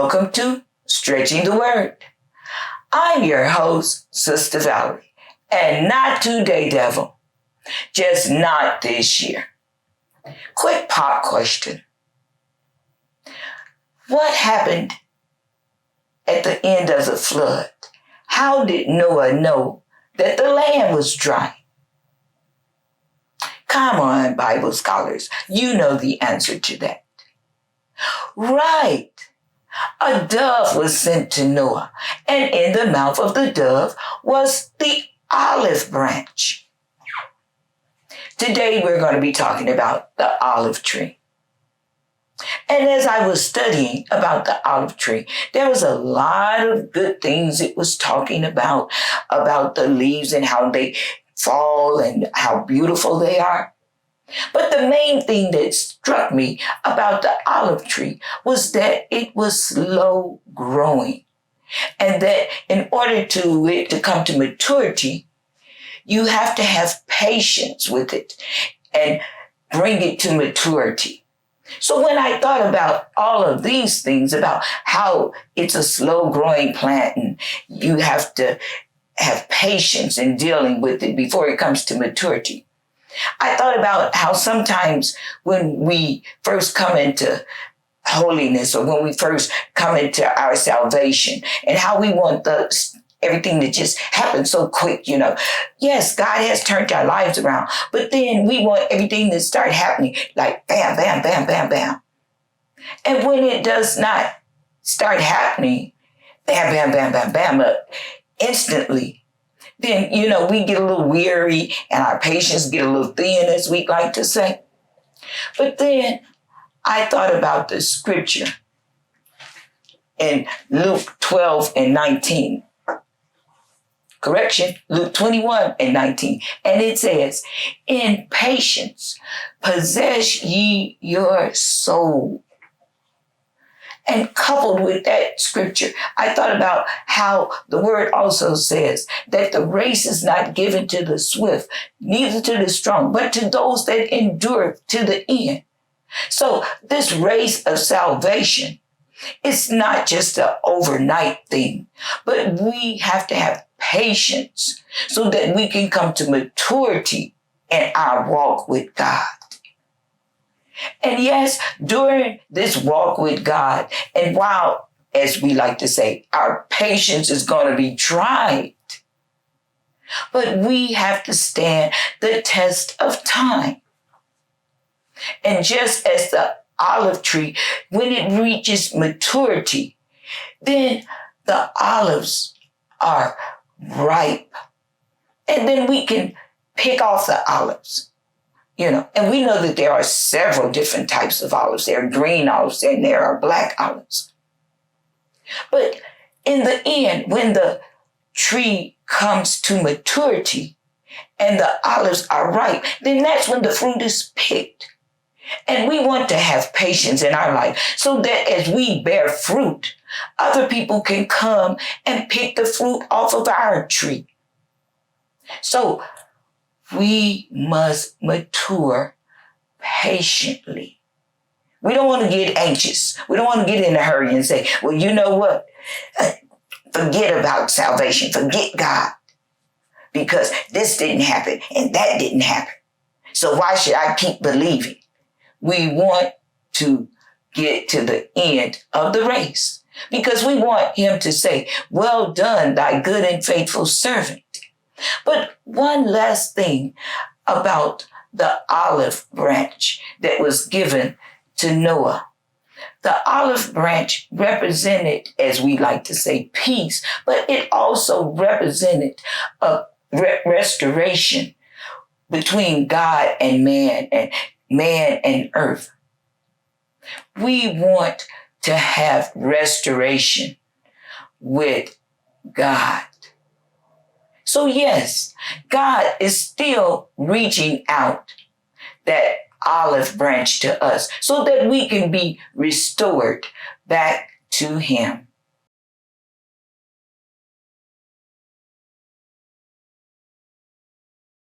Welcome to Stretching the Word. I'm your host, Sister Valerie, and not today, devil. Just not this year. Quick pop question. What happened at the end of the flood? How did Noah know that the land was dry? Come on, Bible scholars, you know the answer to that. Right. A dove was sent to Noah, and in the mouth of the dove was the olive branch. Today we're going to be talking about the olive tree. And as I was studying about the olive tree, there was a lot of good things it was talking about the leaves and how they fall and how beautiful they are. But the main thing that struck me about the olive tree was that it was slow growing, and that in order to it to come to maturity, you have to have patience with it and bring it to maturity. So when I thought about all of these things, about how it's a slow growing plant and you have to have patience in dealing with it before it comes to maturity, I thought about how sometimes when we first come into holiness or when we first come into our salvation and how we want everything to just happen so quick, Yes, God has turned our lives around, but then we want everything to start happening like bam, bam, bam, bam, bam. And when it does not start happening, bam, bam, bam, bam, bam, instantly, then, we get a little weary and our patience get a little thin, as we like to say. But then I thought about the scripture in Luke 12 and 19. Correction, Luke 21 and 19. And it says, in patience, possess ye your soul. And coupled with that scripture, I thought about how the word also says that the race is not given to the swift, neither to the strong, but to those that endure to the end. So this race of salvation, it's not just an overnight thing, but we have to have patience so that we can come to maturity in our walk with God. And yes, during this walk with God, and while, as we like to say, our patience is going to be tried, but we have to stand the test of time. And just as the olive tree, when it reaches maturity, then the olives are ripe. And then we can pick off the olives. And we know that there are several different types of olives. There are green olives and there are black olives. But in the end, when the tree comes to maturity and the olives are ripe, then that's when the fruit is picked. And we want to have patience in our life so that as we bear fruit, other people can come and pick the fruit off of our tree. So we must mature patiently. We don't want to get anxious. We don't want to get in a hurry and say, well, you know what? Forget about salvation. Forget God. Because this didn't happen and that didn't happen. So why should I keep believing? We want to get to the end of the race because we want him to say, well done, thy good and faithful servant. But one last thing about the olive branch that was given to Noah. The olive branch represented, as we like to say, peace, but it also represented a restoration between God and man and earth. We want to have restoration with God. So yes, God is still reaching out that olive branch to us so that we can be restored back to him.